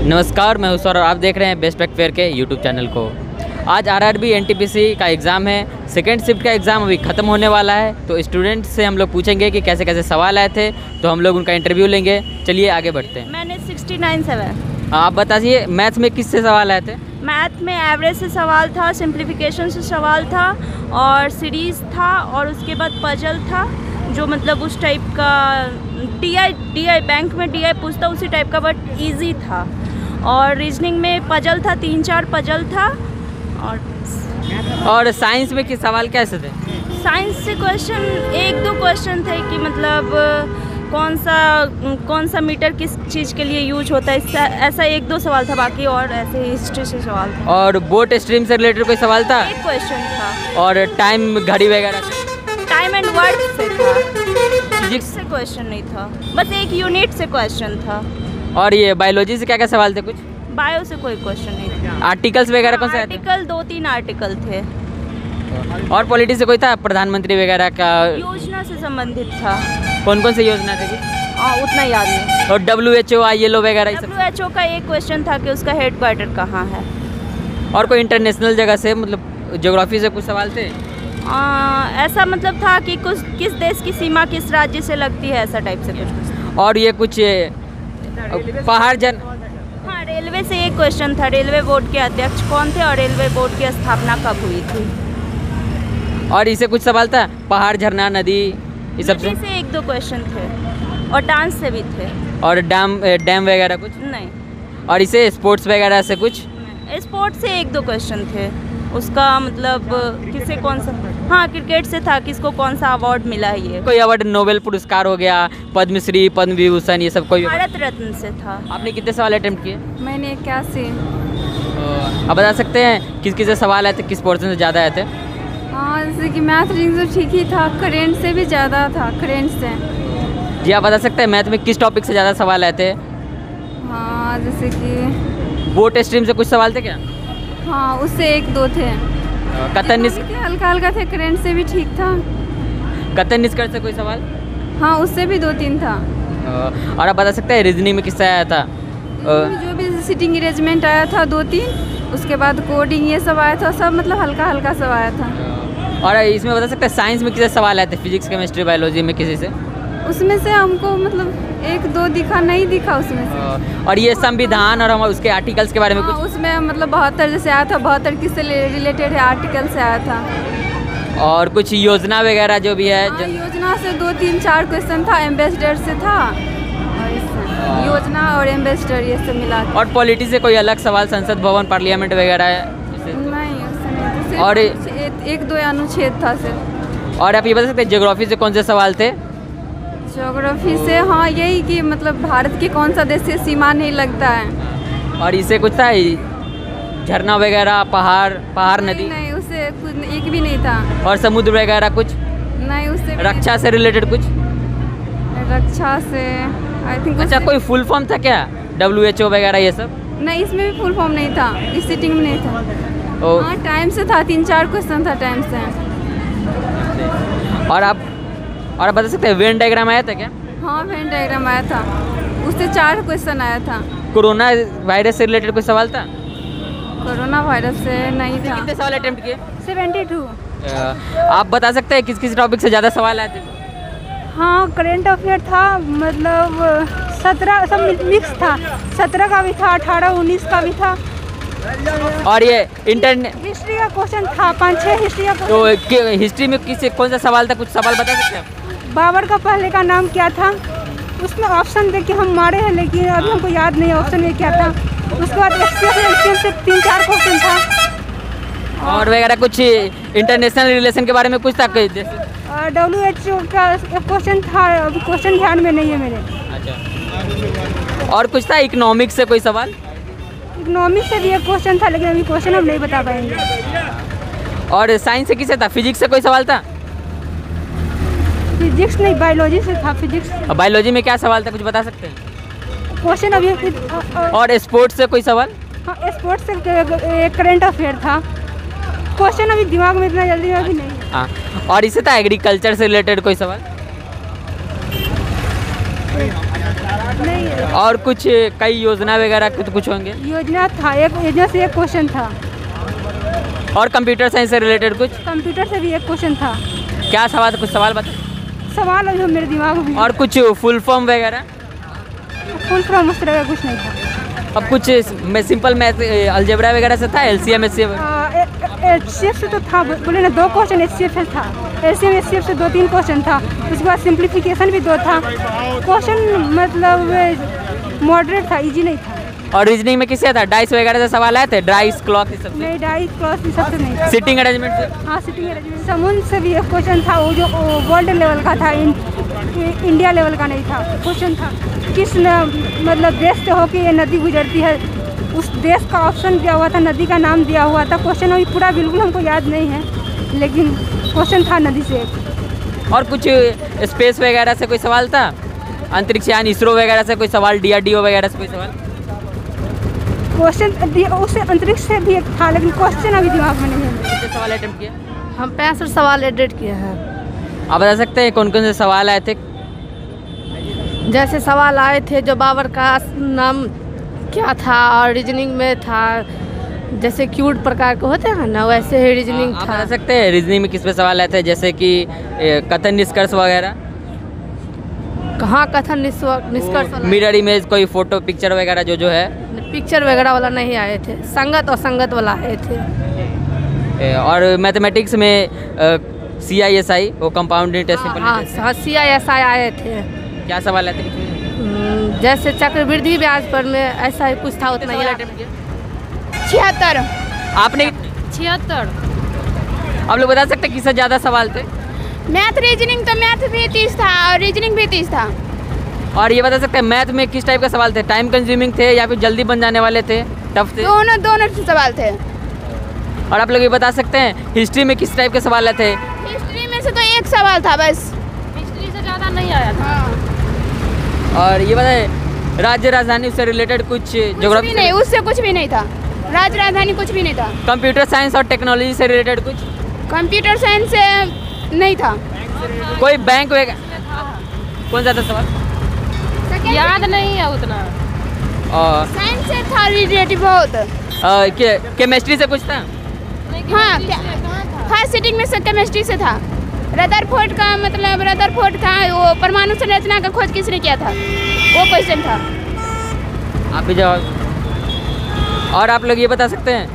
नमस्कार, मैं हुसैन और आप देख रहे हैं बेस्ट टेक फेयर के यूट्यूब चैनल को। आज आरआरबी एनटीपीसी का एग्ज़ाम है। सेकेंड शिफ्ट का एग्ज़ाम अभी ख़त्म होने वाला है, तो स्टूडेंट्स से हम लोग पूछेंगे कि कैसे कैसे सवाल आए थे, तो हम लोग उनका इंटरव्यू लेंगे। चलिए आगे बढ़ते हैं। मैंने 69.7। आप बताइए मैथ्स में किससे सवाल आए थे? मैथ में एवरेज से सवाल था, सिंप्लीफिकेशन से सवाल था और सीरीज़ था, और उसके बाद पजल था जो मतलब उस टाइप का डीआई बैंक में डीआई पूछता उसी टाइप का, बट इजी था। और रीजनिंग में पजल था, 3-4 पजल था। और साइंस में किस सवाल कैसे थे? साइंस से क्वेश्चन 1-2 क्वेश्चन थे कि मतलब कौन सा मीटर किस चीज़ के लिए यूज होता है, ऐसा 1-2 सवाल था। बाकी और ऐसे हिस्ट्री से सवाल था। और बोट स्ट्रीम से रिलेटेड कोई सवाल था? 1 क्वेश्चन था। और टाइम घड़ी वगैरह से? टाइम एंड वर्ड से था। फिजिक्स से क्वेश्चन नहीं था, बस 1 यूनिट से क्वेश्चन था। और ये बायोलॉजी से क्या क्या सवाल थे? कुछ बायो से कोई क्वेश्चन नहीं था। आर्टिकल्स वगैरह कौन से आए थे? आर्टिकल 2-3 आर्टिकल थे। और पॉलिटी से कोई था? प्रधानमंत्री वगैरह का योजना से संबंधित था। कौन कौन सी योजना थी? उतना याद नहीं। और WHO ILO वगैरह ये सब? WHO का एक क्वेश्चन था कि उसका हेडक्वार्टर कहाँ है। और कोई इंटरनेशनल जगह से, मतलब ज्योग्राफी से कुछ सवाल थे? ऐसा मतलब था कि किस देश की सीमा किस राज्य से लगती है, ऐसा टाइप से कुछ। और ये कुछ पहाड़ हाँ, रेलवे से एक क्वेश्चन था। रेलवे बोर्ड के अध्यक्ष कौन थे और रेलवे बोर्ड की स्थापना कब हुई थी। और इसे कुछ सवाल था? पहाड़, झरना, नदी, ये सब से 1-2 क्वेश्चन थे। और डांस से भी थे। और डैम वगैरह कुछ नहीं। और इसे स्पोर्ट्स वगैरह से कुछ? स्पोर्ट्स से 1-2 क्वेश्चन थे। उसका मतलब किसे कौन सा, हाँ क्रिकेट से था, किसको कौन सा अवार्ड मिला है। ये कोई अवार्ड, नोबेल पुरस्कार हो गया, पद्मश्री, पद्म विभूषण, ये सब कोई? भारत रत्न से था। आपने कितने सवाल अटेम्प्ट किए? मैंने 81। आप बता सकते हैं किस किस से सवाल आए थे, किस पोर्शन से ज़्यादा आए थे? हाँ, जैसे कि मैथ रीजनिंग तो ठीक ही था, करेंट से भी ज़्यादा था, करेंट से। जी, आप बता सकते हैं मैथ में किस टॉपिक से ज़्यादा सवाल आए थे? हाँ, जैसे कि बोट स्ट्रीम से कुछ सवाल थे क्या? हाँ, उससे 1-2 थे। कतन हल्का हल्का थे, करेंट से भी ठीक था। कतन निष्कर्ष से कोई सवाल? हाँ, उससे भी 2-3 था। और आप बता सकते हैं रीजनिंग में किससे आया था? जो भी सिटिंग अरेंजमेंट आया था 2-3, उसके बाद कोडिंग ये सब आया था, सब मतलब हल्का हल्का सब आया था। और इसमें बता सकते हैं साइंस में किससे सवाल आए थे? फिजिक्स, केमिस्ट्री, बायोलॉजी में किसी से? उसमें से हमको मतलब 1-2 दिखा, नहीं दिखा उसमें से। और ये संविधान और हम उसके आर्टिकल्स के बारे में कुछ? उसमें मतलब 72 जैसे आया था, 72 किससे रिलेटेड है, आर्टिकल से आया था। और कुछ योजना वगैरह जो भी है? योजना से 2-3-4 क्वेश्चन था। एम्बेसडर से था, और इससे योजना और एम्बेसडर ये सब मिला। और पॉलिटी से कोई अलग सवाल? संसद भवन, पार्लियामेंट वगैरह है? नहीं, उससे नहीं। और 1-2 अनुच्छेद था सिर्फ। और आप ये बता सकते हैं ज्योग्राफी से कौन से सवाल थे? ज्योग्राफी से हाँ, यही कि मतलब भारत के कौन सा देश से सीमा नहीं लगता है। और इसे कुछ था? झरना वगैरह, पहाड़, नदी? नहीं, उससे कुछ एक भी नहीं था। और समुद्र वगैरह कुछ? नहीं, उससे रक्षा से रिलेटेड कुछ? रक्षा से आई थिंक। अच्छा, कोई फुल फॉर्म था क्या? WHO वगैरह ये सब? नहीं, इसमें भी फुल फॉर्म नहीं था, इस सिटिंग में नहीं था। हाँ, टाइम से था, 3-4 क्वेश्चन था टाइम से। और आप बता सकते हैं वेन डायग्राम आया था क्या? हाँ, वेन डायग्राम आया था, उससे 4 क्वेश्चन आया था। कोरोना वायरस से रिलेटेड कोई सवाल था? कोरोना वायरस से नहीं था। कितने सवाल अटेम्प्ट किए? 72। आप बता सकते हैं किस किस टॉपिक से ज़्यादा सवाल आए थे? हाँ, करेंट अफेयर था, मतलब 17 सब मिक्स था। 17 का भी था, 18-19 का भी था। और ये इंटरनेट हिस्ट्री का क्वेश्चन था, 5-6 हिस्ट्री का तो क्वेश्चन। हिस्ट्री में कौन सा सवाल था? कुछ सवाल बता सकते हैं? बाबर का पहले का नाम क्या था? उसमें ऑप्शन देख के हम मारे हैं, लेकिन अभी हमको याद नहीं ऑप्शन में क्या था। उसके बाद एक्सपीरियंस से 3-4 क्वेश्चन था। और वगैरह कुछ इंटरनेशनल रिलेशन के बारे में कुछ था? WHO का क्वेश्चन था, अभी क्वेश्चन ध्यान में नहीं है मेरे। अच्छा, और कुछ था? इकोनॉमिक्स से कोई सवाल? इकोनॉमिक्स से भी एक क्वेश्चन था, लेकिन अभी क्वेश्चन हम नहीं बता पाएंगे। और साइंस से किससे था? फिजिक्स से कोई सवाल था? फिजिक्स नहीं, बायोलॉजी से था। फिजिक्स। बायोलॉजी में क्या सवाल था, कुछ बता सकते हैं? क्वेश्चन अभी और स्पोर्ट्स से कोई सवाल? हाँ, स्पोर्ट्स से करेंट अफेयर था। क्वेश्चन अभी दिमाग में इतना जल्दी अभी नहीं। हाँ, और इससे था एग्रीकल्चर से रिलेटेड कोई सवाल? नहीं है। और कुछ कई योजना वगैरह कुछ होंगे? योजना था, एक योजना से एक क्वेश्चन था। और कंप्यूटर साइंस से रिलेटेड कुछ? कंप्यूटर से भी एक क्वेश्चन था। क्या सवाल, कुछ सवाल बता। सवाल अभी मेरे दिमाग में। और कुछ फुल फॉर्म वगैरह? फुल फॉर्म उस तरह का कुछ नहीं था। अब कुछ सिंपल मैथ अलजेब्रा वगैरह से था? LCM HCF? एचसीएफ से तो था, बोले ना 2 क्वेश्चन एचसीएफ से था। एलसीएम एचसीएफ से 2-3 क्वेश्चन था। उसके बाद सिंप्लीफिकेशन भी 2 था। क्वेश्चन मतलब मॉडरेट था, इजी नहीं था। और रीजनिंग में किससे था? डाइस वगैरह से सवाल आए थे? डाइस क्लॉक ये सब? नहीं, डाइस क्लॉक ये सब तो नहीं। सिटिंग अरेंजमेंट से? हाँ, सिटिंग अरेंजमेंट। समुद्र से भी एक क्वेश्चन था, वो जो वर्ल्ड लेवल का था, इंडिया लेवल का नहीं था। क्वेश्चन था किस मतलब देश से होके ये नदी गुजरती है, उस देश का ऑप्शन दिया हुआ था, नदी का नाम दिया हुआ था। क्वेश्चन अभी पूरा बिल्कुल हमको याद नहीं है, लेकिन क्वेश्चन था नदी से। और कुछ स्पेस वगैरह से कोई सवाल था? अंतरिक्ष यान इसरो वगैरह से कोई सवाल? डीआरडीओ वगैरह से कोई सवाल? क्वेश्चन उससे अंतरिक्ष से भी एक था, लेकिन क्वेश्चन अभी दिमाग में नहीं है। कितने सवाल अटेम्प्ट किए? हम 65 सवाल एडिट किए हैं। आप बता सकते हैं कौन कौन से सवाल आए थे? जैसे सवाल आए थे जो बाबर का नाम क्या था, और रीजनिंग में था जैसे क्यूट प्रकार के होते हैं ना, वैसे ही रीजनिंग आप था। बता सकते हैं रीजनिंग में किस पे सवाल आए थे? जैसे कि कथन निष्कर्ष वगैरह? कहाँ कथन निष्कर्ष वाला? मिरर इमेज, कोई फोटो पिक्चर वगैरह जो है? पिक्चर वगैरह वाला नहीं आए थे, संगत और संगत वाला आए थे। और मैथमेटिक्स में CISI वो कंपाउंड इंटरेस्ट? हाँ, CISI आए थे। क्या सवाल आए थे? जैसे चक्रवृद्धि ब्याज पर में ऐसा ही कुछ था, उतना ही। 76। आपने? 76। आप लोग बता सकते हैं किससे ज़्यादा सवाल थे? मैथ रीजनिंग तो मैथ भी 30 था और रीजनिंग भी 30 था। और ये बता सकते हैं मैथ में किस टाइप के सवाल थे? टाइम कंज्यूमिंग थे या फिर जल्दी बन जाने वाले थे, टफ थे? दोनों सवाल थे। और आप लोग ये बता सकते हैं हिस्ट्री में किस टाइप के सवाल थे? हिस्ट्री में से तो एक सवाल था बस, हिस्ट्री से ज़्यादा नहीं आया था। और ये बताए राज्य राजधानी से रिलेटेड कुछ ज्योग्राफी? नहीं, उससे कुछ भी नहीं था। राज्य राजधानी कुछ भी नहीं था। कंप्यूटर साइंस और टेक्नोलॉजी से रिलेटेड कुछ? कंप्यूटर साइंस से नहीं था। कोई बैंक वगैरह? कौन सा था सवाल? याद नहीं है उतना। और साइंस से था रिलेटिव बहुत। केमिस्ट्री से कुछ था? हाँ, फर्स्ट सिटिंग में से केमिस्ट्री से था। रदरफोर्ड का मतलब रदरफोर्ड था, वो परमाणु संरचना का खोज किसने किया था, वो क्वेश्चन था। आप भी जवाब। और आप लोग ये बता सकते हैं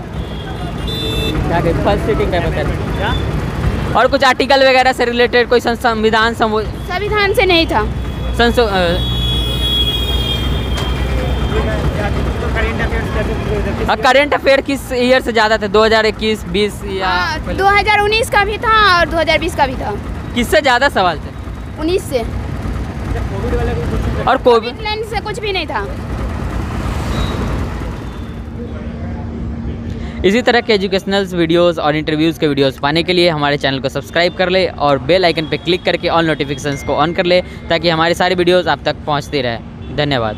क्या फर्स्ट सिटिंग का बता रहे? और कुछ आर्टिकल वगैरह से रिलेटेड कोई संविधान संविधान से नहीं था। करेंट अफेयर किस ईयर से ज़्यादा थे? 2021, 20 या 2019 का भी था और 2020 का भी था। किससे ज़्यादा सवाल थे? 19 से। और कोविड से कुछ भी नहीं था। इसी तरह के एजुकेशनल वीडियोस और इंटरव्यूज़ के वीडियोस पाने के लिए हमारे चैनल को सब्सक्राइब कर ले और बेल आइकन पर क्लिक करके ऑल नोटिफिकेशंस को ऑन कर ले, ताकि हमारे सारे वीडियोस आप तक पहुंचते रहे। धन्यवाद।